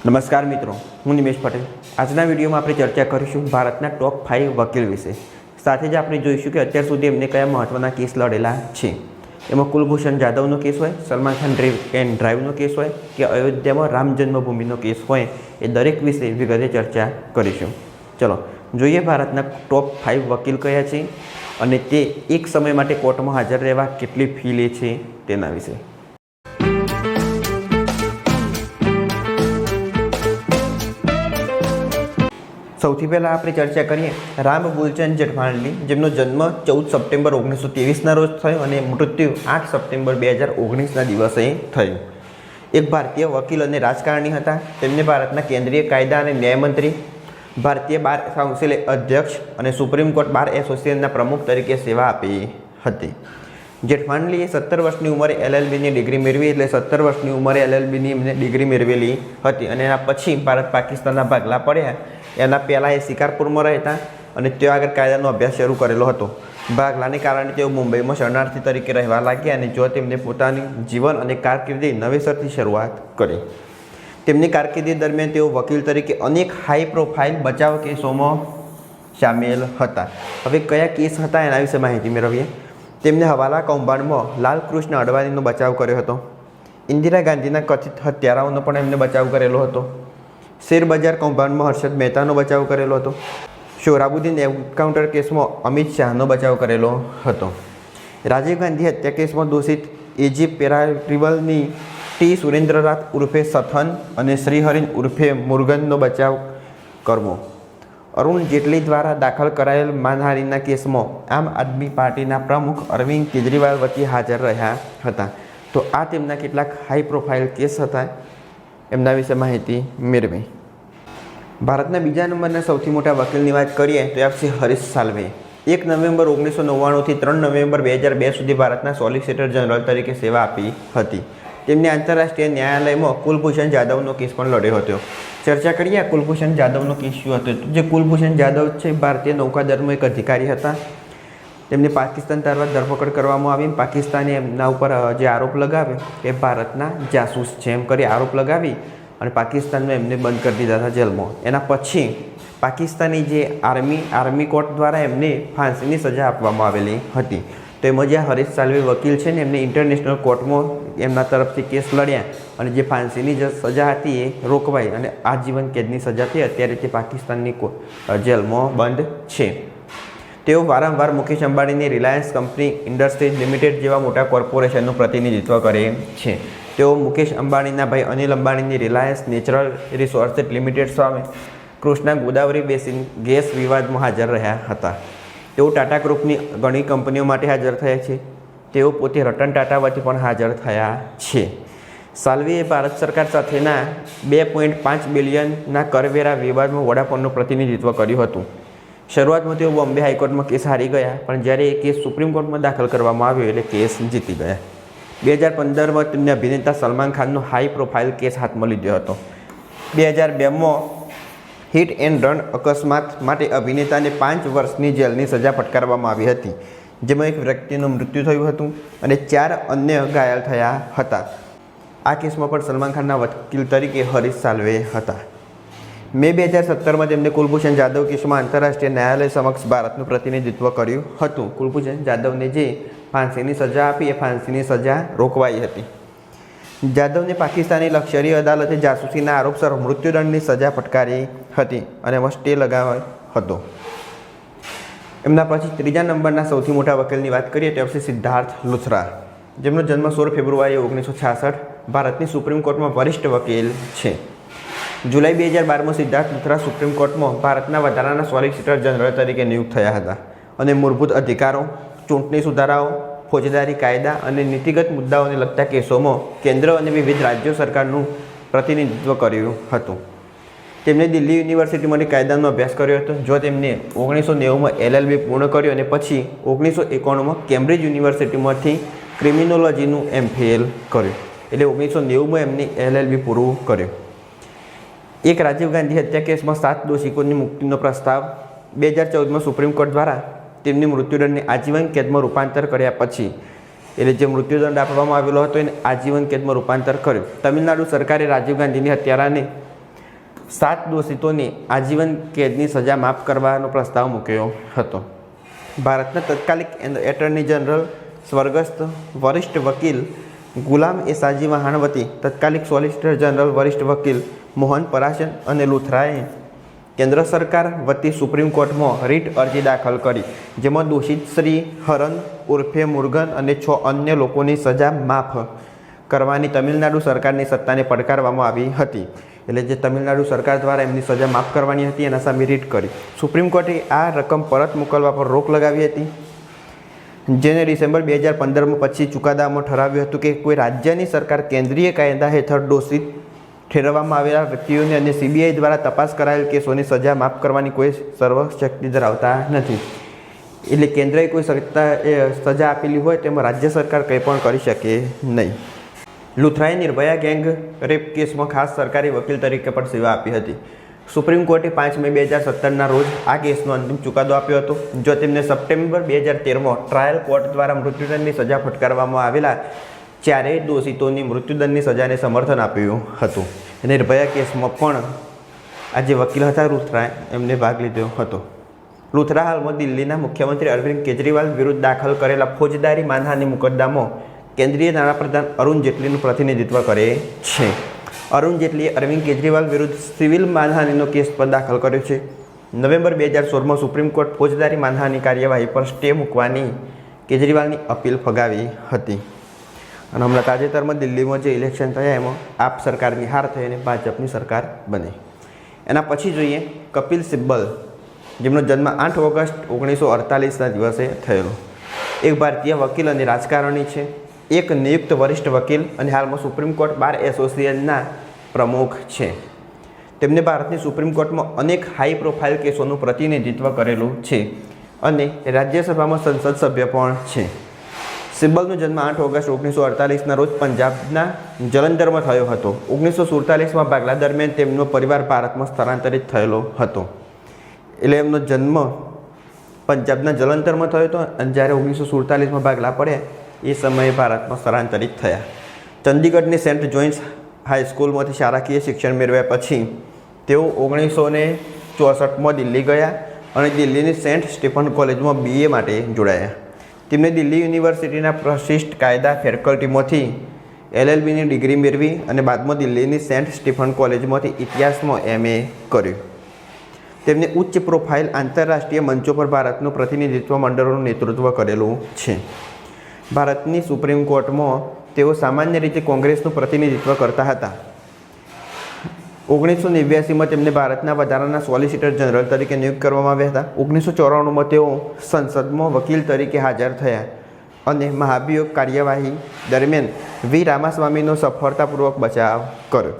નમસ્કાર મિત્રો, હું નિમેશ પટેલ। આજના વિડીયોમાં આપણે ચર્ચા કરીશું ભારતના ટોપ 5 વકીલ વિશે। સાથે જ આપણે જોઈશું કે અત્યાર સુધી એમને કયા મહત્ત્વના કેસ લડેલા છે। એમાં કુલભૂષણ જાદવનો કેસ હોય, સલમાન ખાન ડ્રિંક એન્ડ ડ્રાઈવનો કેસ હોય કે અયોધ્યામાં રામ જન્મભૂમિનો કેસ હોય, એ દરેક વિશે વિગતે ચર્ચા કરીશું। ચલો જોઈએ ભારતના ટોપ 5 વકીલ કયા છે અને તે એક સમય માટે કોર્ટમાં હાજર રહેવા કેટલી ફી લે છે તેના વિશે। સૌથી પહેલાં આપણે ચર્ચા કરીએ રામ બુલચંદ જેઠવાણી, જેમનો જન્મ 14 સપ્ટેમ્બર 1923ના રોજ થયો અને મૃત્યુ 8 સપ્ટેમ્બર 2019ના દિવસે થયું। એક ભારતીય વકીલ અને રાજકારણી હતા। તેમને ભારતના કેન્દ્રીય કાયદા અને ન્યાયમંત્રી, ભારતીય બાર કાઉન્સિલે અધ્યક્ષ અને સુપ્રીમ કોર્ટ બાર એસોસિએશનના પ્રમુખ તરીકે સેવા આપી હતી। જેઠવાણીએ 17 વર્ષની ઉંમરે LLBની ડિગ્રી મેળવી, એટલે 17 વર્ષની ઉંમરે LLBની એમને ડિગ્રી મેળવેલી હતી અને એના પછી ભારત પાકિસ્તાનના ભાગલા પડ્યા। એના પહેલાં એ શિકારપુરમાં રહેતા અને ત્યાં આગળ કાયદાનો અભ્યાસ શરૂ કરેલો હતો। ભાગલાને કારણે તેઓ મુંબઈમાં શરણાર્થી તરીકે રહેવા લાગ્યા અને જો તેમને પોતાની જીવન અને કારકિર્દી નવેસરથી શરૂઆત કરી। તેમની કારકિર્દી દરમિયાન તેઓ વકીલ તરીકે અનેક હાઈ પ્રોફાઇલ બચાવ કેસોમાં સામેલ હતા। હવે કયા કેસ હતા એના વિશે માહિતી મેળવીએ। તેમને હવાલા કૌભાંડમાં લાલકૃષ્ણ અડવાણીનો બચાવ કર્યો હતો। ઇન્દિરા ગાંધીના કથિત હત્યારાઓનો પણ એમને બચાવ કરેલો હતો। શેરબજાર કૌભાંડમાં હર્ષદ મહેતાનો બચાવ કરેલો હતો। સોહરાબુદ્દીન એન્કાઉન્ટર કેસમાં અમિત શાહનો બચાવ કરેલો હતો। રાજીવ ગાંધી હત્યા કેસમાં દોષિત એજી પેરારિવલની ટી સુરેન્દ્રનાથ ઉર્ફે સથન અને શ્રીહરિન ઉર્ફે મુરુગનનો બચાવ કરવો। અરુણ જેટલી દ્વારા દાખલ કરાયેલ માનહાનિના કેસમાં આમ આદમી પાર્ટીના પ્રમુખ અરવિંદ કેજરીવાલ વચ્ચે હાજર રહ્યા હતા। તો આ તેમના કેટલાક હાઈ પ્રોફાઇલ કેસ હતા, એમના વિશે માહિતી મેળવી। ભારતના બીજા નંબરના સૌથી મોટા વકીલની વાત કરીએ તો એ છે હરીશ સાલ્વે। 1 નવેમ્બર 1999થી 3 નવેમ્બર 2002 સુધી ભારતના સોલિસિટર જનરલ તરીકે સેવા આપી હતી। તેમણે આંતરરાષ્ટ્રીય ન્યાયાલયમાં કુલભૂષણ જાદવનો કેસ પણ લડ્યો હતો। ચર્ચા કરીએ કુલભૂષણ જાદવનો કેસ શું હતો। જે કુલભૂષણ જાદવ છે ભારતીય નૌકાદળમાં એક અધિકારી હતા। તેમને પાકિસ્તાન દ્વારા ધરપકડ કરવામાં આવી। પાકિસ્તાને એમના ઉપર જે આરોપ લગાવ્યો કે ભારતના જાસૂસ છે એમ કરી આરોપ લગાવી અને પાકિસ્તાનમાં એમને બંધ કરી દીધા હતા જેલમાં। એના પછી પાકિસ્તાની જે આર્મી કોર્ટ દ્વારા એમને ફાંસીની સજા આપવામાં આવેલી હતી। તો એમાં જે હરીશ સાલ્વે વકીલ છે ને એમને ઇન્ટરનેશનલ કોર્ટમાં એમના તરફથી કેસ લડ્યા અને જે ફાંસીની જે સજા હતી એ રોકવાઈ અને આજીવન કેદની સજા થઈ। અત્યારે તે પાકિસ્તાનની જેલમાં બંધ છે। તેઓ વારંવાર મુકેશ અંબાણીની રિલાયન્સ કંપની ઇન્ડસ્ટ્રીઝ લિમિટેડ જેવા મોટા કોર્પોરેશનનું પ્રતિનિધિત્વ કરે છે। તેઓ મુકેશ અંબાણીના ભાઈ અનિલ અંબાણીની રિલાયન્સ નેચરલ રિસોર્સિસ લિમિટેડ સામે કૃષ્ણા ગોદાવરી બેસિન ગેસ વિવાદમાં હાજર રહ્યા હતા। તેઓ ટાટા ગ્રુપની ઘણી કંપનીઓ માટે હાજર થયા છે। તેઓ પોતે રતન ટાટા વચ્ચે પણ હાજર થયા છે। સાલ્વેએ ભારત સરકાર સાથેના 2.5 બિલિયનના કરવેરા વિવાદમાં વડાપ્રધાનનું પ્રતિનિધિત્વ કર્યું હતું। શરૂઆતમાં તેઓ બોમ્બે હાઈકોર્ટમાં કેસ હારી ગયા, પણ જ્યારે એ કેસ સુપ્રીમ કોર્ટમાં દાખલ કરવામાં આવ્યો એટલે કેસ જીતી ગયા। 2015માં તેમને અભિનેતા સલમાન ખાનનો હાઈ પ્રોફાઇલ કેસ હાથમાં લીધો હતો। 2002માં હિટ એન્ડ રન અકસ્માત માટે અભિનેતાને 5 વર્ષની જેલની સજા ફટકારવામાં આવી હતી, જેમાં એક વ્યક્તિનું મૃત્યુ થયું હતું અને 4 અન્ય ઘાયલ થયા હતા। આ કેસમાં પણ સલમાન ખાનના વકીલ તરીકે હરીશ સાલ્વે હતા। મે 2017માં તેમને કુલભૂષણ જાદવ કેસમાં આંતરરાષ્ટ્રીય ન્યાયાલય સમક્ષ ભારતનું પ્રતિનિધિત્વ કર્યું હતું। કુલભૂષણ જાદવને જે ફાંસીની સજા આપી એ ફાંસીની સજા રોકવાઈ હતી। જાદવને પાકિસ્તાની લશ્કરી અદાલતે જાસૂસીના આરોપસર મૃત્યુદંડની સજા ફટકારી હતી અને એમાં સ્ટે લગાવ્યો હતો। એમના પછી ત્રીજા નંબરના સૌથી મોટા વકીલની વાત કરીએ તો છે સિદ્ધાર્થ લુથરા, જેમનો જન્મ 16 ફેબ્રુઆરી 1966 ભારતની સુપ્રીમ કોર્ટમાં વરિષ્ઠ વકીલ છે। જુલાઈ 2012માં સિદ્ધાર્થ લુથરા સુપ્રીમ કોર્ટમાં ભારતના વધારાના સોલિસિટર જનરલ તરીકે નિયુક્ત થયા હતા અને મૂળભૂત અધિકારો, ચૂંટણી સુધારાઓ, ફોજદારી કાયદા અને નીતિગત મુદ્દાઓને લગતા કેસોમાં કેન્દ્ર અને વિવિધ રાજ્યો સરકારનું પ્રતિનિધિત્વ કર્યું હતું। તેમણે દિલ્હી યુનિવર્સિટીમાંથી કાયદાનો અભ્યાસ કર્યો હતો। જો તેમને 1990માં LLB પૂર્ણ કર્યું અને પછી 1991માં કેમ્બ્રિજ યુનિવર્સિટીમાંથી ક્રિમિનોલોજીનું MPhil કર્યું, એટલે 1990માં એમને LLB પૂરું કર્યું। એક રાજીવ ગાંધી હત્યા કેસમાં 7 દોષિતોની મુક્તિનો પ્રસ્તાવ 2014માં સુપ્રીમ કોર્ટ દ્વારા તેમની મૃત્યુદંડને આજીવન કેદમાં રૂપાંતર કર્યા પછી એટલે જે મૃત્યુદંડ આપવામાં આવેલો હતો એને આજીવન કેદમાં રૂપાંતર કર્યું। તમિલનાડુ સરકારે રાજીવ ગાંધીની હત્યારાને 7 દોષિતોની આજીવન કેદની સજા માફ કરવાનો પ્રસ્તાવ મૂક્યો હતો. ભારતના તત્કાલિક એટર્ની જનરલ સ્વર્ગસ્થ વરિષ્ઠ વકીલ ગુલામ એ સાજી વહાણ તત્કાલિક સોલિસિટર જનરલ વરિષ્ઠ વકીલ મોહન પરાશર અને લુથરાએ કેન્દ્ર સરકાર વતી સુપ્રીમ કોર્ટમાં રીટ અરજી દાખલ કરી, જેમાં દોષિત શ્રી હરન ઉર્ફે મુરુગન અને 6 અન્ય લોકોની સજા માફ કરવાની તમિલનાડુ સરકારની સત્તાને પડકારવામાં આવી હતી. એટલે જે તમિલનાડુ સરકાર દ્વારા એમની સજા માફ કરવાની હતી એના સામે રીટ કરી. સુપ્રીમ કોર્ટે આ રકમ પરત મોકલવા પર રોક લગાવી હતી, જેને ડિસેમ્બર 2015 પછી ચુકાદામાં ઠરાવ્યું હતું કે કોઈ રાજ્યની સરકાર કેન્દ્રીય કાયદા હેઠળ દોષિત ઠેરવવામાં આવેલા વ્યક્તિઓને અને CBI દ્વારા તપાસ કરાયેલ કેસોની સજા માફ કરવાની કોઈ સર્વશક્તિ ધરાવતા નથી. એટલે કેન્દ્રએ કોઈ સજા આપેલી હોય તેમાં રાજ્ય સરકાર કંઈ પણ કરી શકે નહીં. લુથરાએ નિર્ભયા ગેંગ રેપ કેસમાં ખાસ સરકારી વકીલ તરીકે પણ સેવા આપી હતી. સુપ્રીમ કોર્ટે 5 મે 2017ના રોજ આ કેસનો અંતિમ ચુકાદો આપ્યો હતો. જો તેમને સપ્ટેમ્બર 2013માં ટ્રાયલ કોર્ટ દ્વારા મૃત્યુદંડની સજા ફટકારવામાં આવેલા 4 દોષિતોની મૃત્યુદંડની સજાને સમર્થન આપ્યું હતું. નિર્ભયા કેસમાં પણ આ જે વકીલ હતા લુથરા, એમને ભાગ લીધો હતો. લુથરા હાલમાં દિલ્હીના મુખ્યમંત્રી અરવિંદ કેજરીવાલ વિરુદ્ધ દાખલ કરેલા ફોજદારી માનહાનિ મુકદ્દમામાં કેન્દ્રીય નાણાપ્રધાન અરુણ જેટલીનું પ્રતિનિધિત્વ કરે છે. અરુણ જેટલીએ અરવિંદ કેજરીવાલ વિરુદ્ધ સિવિલ માનહાનિનો કેસ પણ દાખલ કર્યો છે. નવેમ્બર 2016માં સુપ્રીમ કોર્ટ ફોજદારી માનહાનિ કાર્યવાહી પર સ્ટે મૂકવાની કેજરીવાલની અપીલ ફગાવી હતી. અને હમણાં તાજેતરમાં દિલ્હીમાં જે ઇલેક્શન થયા એમાં આપ સરકારની હાર થઈ અને ભાજપની સરકાર બની. એના પછી જોઈએ કપિલ સિબ્બલ, જેમનો જન્મ 8 ઓગસ્ટ 1948ના દિવસે થયેલો. એક ભારતીય વકીલ અને રાજકારણી છે, એક નિયુક્ત વરિષ્ઠ વકીલ અને હાલમાં સુપ્રીમ કોર્ટ બાર એસોસિએશનના પ્રમુખ છે. તેમને ભારતની સુપ્રીમ કોર્ટમાં અનેક હાઈ પ્રોફાઇલ કેસોનું પ્રતિનિધિત્વ કરેલું છે અને રાજ્યસભામાં સંસદ સભ્ય પણ છે. સિબ્બલનો જન્મ 8 ઓગસ્ટ 1948ના રોજ પંજાબના જલંધરમાં થયો હતો. 1947માં ભાગલા દરમિયાન તેમનો પરિવાર ભારતમાં સ્થળાંતરિત થયેલો હતો. એટલે એમનો જન્મ પંજાબના જલંધરમાં થયો હતો અને જ્યારે 1947માં ભાગલા પડ્યા એ સમયે ભારતમાં સ્થળાંતરિત થયા. ચંદીગઢની સેન્ટ જોઇન્સ હાઈસ્કૂલમાંથી શાળાકીય શિક્ષણ મેળવ્યા પછી તેઓ 1964માં દિલ્હી ગયા અને દિલ્હીની સેન્ટ સ્ટીફન કોલેજમાં BA માટે જોડાયા. તેમને દિલ્હી યુનિવર્સિટીના પ્રશિષ્ટ કાયદા ફેકલ્ટીમાંથી LLBની ડિગ્રી મેળવી અને બાદમાં દિલ્હીની સેન્ટ સ્ટીફન કોલેજમાંથી ઇતિહાસમાં MA કર્યું. તેમને ઉચ્ચ પ્રોફાઇલ આંતરરાષ્ટ્રીય મંચો પર ભારતનું પ્રતિનિધિત્વ મંડળોનું નેતૃત્વ કરેલું છે. ભારતની સુપ્રીમ કોર્ટમાં તેઓ સામાન્ય રીતે કોંગ્રેસનું પ્રતિનિધિત્વ કરતા હતા. 1989માં તેમને ભારતના વધારાના સોલિસિટર જનરલ તરીકે નિયુક્ત કરવામાં આવ્યા હતા. 1994માં તેઓ સંસદમાં વકીલ તરીકે હાજર થયા અને મહાભિયોગ કાર્યવાહી દરમિયાન V. રામાસ્વામીનો સફળતાપૂર્વક બચાવ કર્યો.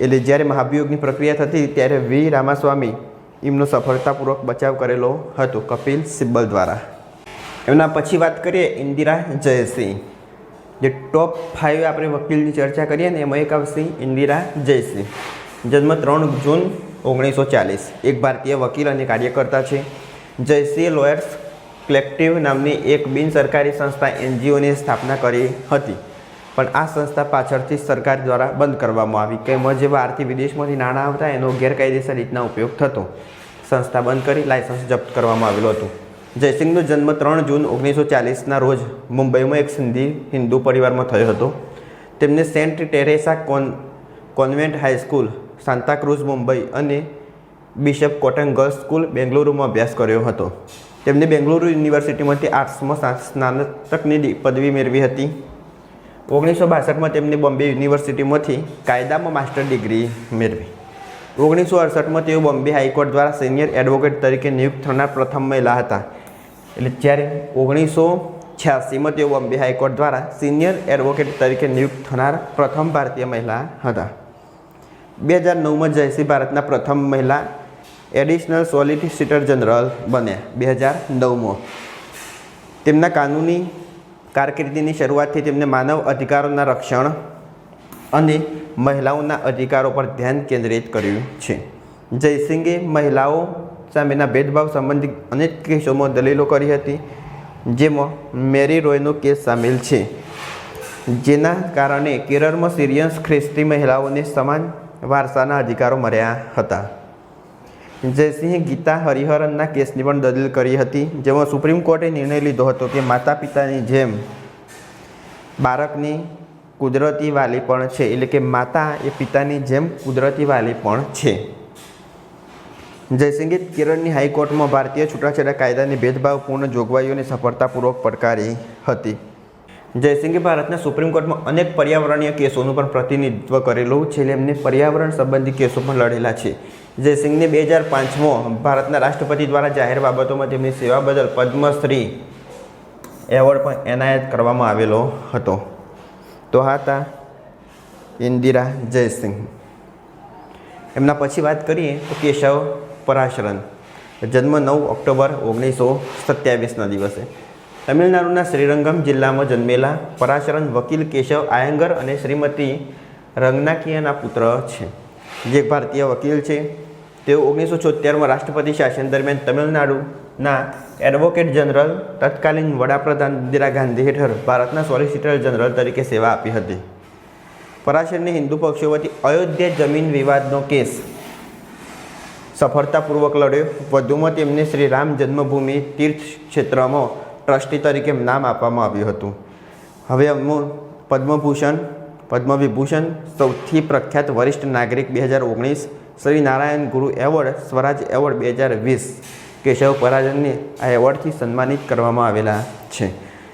એટલે જ્યારે મહાભિયોગની પ્રક્રિયા થતી ત્યારે V. રામાસ્વામી એમનો સફળતાપૂર્વક બચાવ કરેલો હતો કપિલ સિબ્બલ દ્વારા. એમના પછી વાત કરીએ ઇન્દિરા જયસિંહ. જે ટોપ 5 આપણે વકીલની ચર્ચા કરીએ ને એમાં એક આવશે ઇન્દિરા જયસિંહ. જન્મ 3 જૂન 1940, એક ભારતીય વકીલ અને કાર્યકર્તા છે. જયસિંહ લોયર્સ કલેક્ટિવ નામની એક બિનસરકારી સંસ્થા NGOની સ્થાપના કરી હતી, પણ આ સંસ્થા પાછળથી સરકાર દ્વારા બંધ કરવામાં આવી. કે એમાં જે બહારથી વિદેશમાંથી નાણાં આવતા એનો ગેરકાયદેસર રીતના ઉપયોગ થતો, સંસ્થા બંધ કરી લાયસન્સ જપ્ત કરવામાં આવેલું હતું. જયસિંહનો જન્મ 3 જૂન 1940ના રોજ મુંબઈમાં એક સિંધી હિન્દુ પરિવારમાં થયો હતો. તેમને Saint Teresa convent high school, Santacruz Mumbai અને બિશપ કોટન ગર્લ્સ સ્કૂલ બેંગલુરુમાં અભ્યાસ કર્યો હતો. તેમને બેંગલુરુ યુનિવર્સિટીમાંથી આર્ટ્સમાં સ્નાતકની પદવી મેળવી હતી. 1962માં તેમને બોમ્બે યુનિવર્સિટીમાંથી કાયદામાં માસ્ટર ડિગ્રી મેળવી. 1968માં તેઓ બોમ્બે હાઈકોર્ટ દ્વારા સિનિયર એડવોકેટ તરીકે નિયુક્ત થનાર પ્રથમ મહિલા હતા. એટલે જ્યારે 1986માં તેઓ બોમ્બે હાઈકોર્ટ દ્વારા સિનિયર એડવોકેટ તરીકે નિયુક્ત થનાર પ્રથમ ભારતીય મહિલા હતા. 2009માં જયસિંહ ભારતના પ્રથમ મહિલા એડિશનલ સોલિસિટર જનરલ બન્યા. 2009માં તેમના કાનૂની કારકિર્દીની શરૂઆતથી તેમને માનવ અધિકારોના રક્ષણ અને મહિલાઓના અધિકારો પર ધ્યાન કેન્દ્રિત કર્યું છે. જયસિંહે મહિલાઓ સામેના ભેદભાવ સંબંધિત અનેક કેસોમાં દલીલો કરી હતી, જેમાં મેરી રોયનો કેસ સામેલ છે, જેના કારણે કેરળમાં સિરિયન ખ્રિસ્તી મહિલાઓને સમાન વારસાના અધિકારો મળ્યા હતા. જયસિંહે ગીતા હરિહરનના કેસની પણ દલીલ કરી હતી, જેમાં સુપ્રીમ કોર્ટે નિર્ણય લીધો હતો કે માતા પિતાની જેમ બાળકની કુદરતી વાલી પણ છે, એટલે કે માતા એ પિતાની જેમ કુદરતી વાલી પણ છે. જયસિંહે કેરળની હાઈકોર્ટમાં ભારતીય છૂટાછેડા કાયદાની ભેદભાવપૂર્ણ જોગવાઈઓને સફળતાપૂર્વક પડકારી હતી. જયસિંહે ભારતના સુપ્રીમ કોર્ટમાં અનેક પર્યાવરણીય કેસોનું પણ પ્રતિનિધિત્વ કરેલું છે, એટલે એમને પર્યાવરણ સંબંધી કેસો પણ લડેલા છે. જયસિંહને 2005માં ભારતના રાષ્ટ્રપતિ દ્વારા જાહેર બાબતોમાં તેમની સેવા બદલ પદ્મશ્રી એવોર્ડ પણ એનાયત કરવામાં આવેલો હતો. તો આ હતા ઇન્દિરા જયસિંહ. એમના પછી વાત કરીએ તો કેશવ પરાશરન. જન્મ 9 ઓક્ટોબર 1927ના દિવસે. તમિલનાડુના શ્રીરંગમ જિલ્લામાં જન્મેલા પરાશરન વકીલ કેશવ આયંગર અને શ્રીમતી રંગનાકિયાના પુત્ર છે, જે એક ભારતીય વકીલ છે. તેઓ 1976માં રાષ્ટ્રપતિ શાસન દરમિયાન તમિલનાડુના એડવોકેટ જનરલ તત્કાલીન વડાપ્રધાન ઇન્દિરા ગાંધી હેઠળ ભારતના સોલિસિટર જનરલ તરીકે સેવા આપી હતી. પરાશરને હિન્દુ પક્ષો વતી અયોધ્યા જમીન વિવાદનો કેસ સફળતાપૂર્વક લડ્યો. વધુમાં તેમને શ્રી રામ જન્મભૂમિ તીર્થ ક્ષેત્રમાં ટ્રસ્ટી તરીકે નામ આપવામાં આવ્યું હતું. હવે પદ્મવિભૂષણ સૌથી પ્રખ્યાત વરિષ્ઠ નાગરિક 2019 શ્રી નારાયણ ગુરુ એવોર્ડ સ્વરાજ એવોર્ડ 2020 કેશવ પરાશરનને આ એવોર્ડથી સન્માનિત કરવામાં આવેલા છે.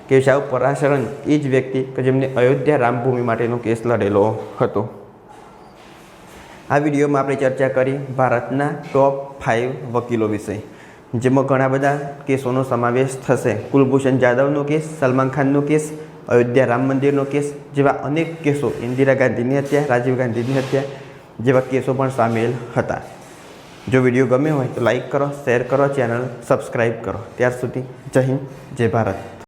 કેશવ પરાશરન એ જ વ્યક્તિ કે જેમને અયોધ્યા રામભૂમિ માટેનો કેસ લડેલો હતો. આ વિડીયોમાં આપણે ચર્ચા કરી ભારતના ટોપ 5 વકીલો વિશે, જેમાં ઘણા બધા કેસોનો સમાવેશ થશે. કુલભૂષણ જાદવનો કેસ, સલમાન ખાનનો કેસ, અયોધ્યા રામ મંદિરનો કેસ જેવા અનેક કેસો, ઇન્દિરા ગાંધીની હત્યા, રાજીવ ગાંધીની હત્યા જેવા કેસો પણ સામેલ હતા. જો વિડીયો ગમ્યો હોય તો લાઈક કરો, શેર કરો, ચેનલ સબસ્ક્રાઈબ કરો. ત્યાર સુધી જય હિન્દ, જય ભારત.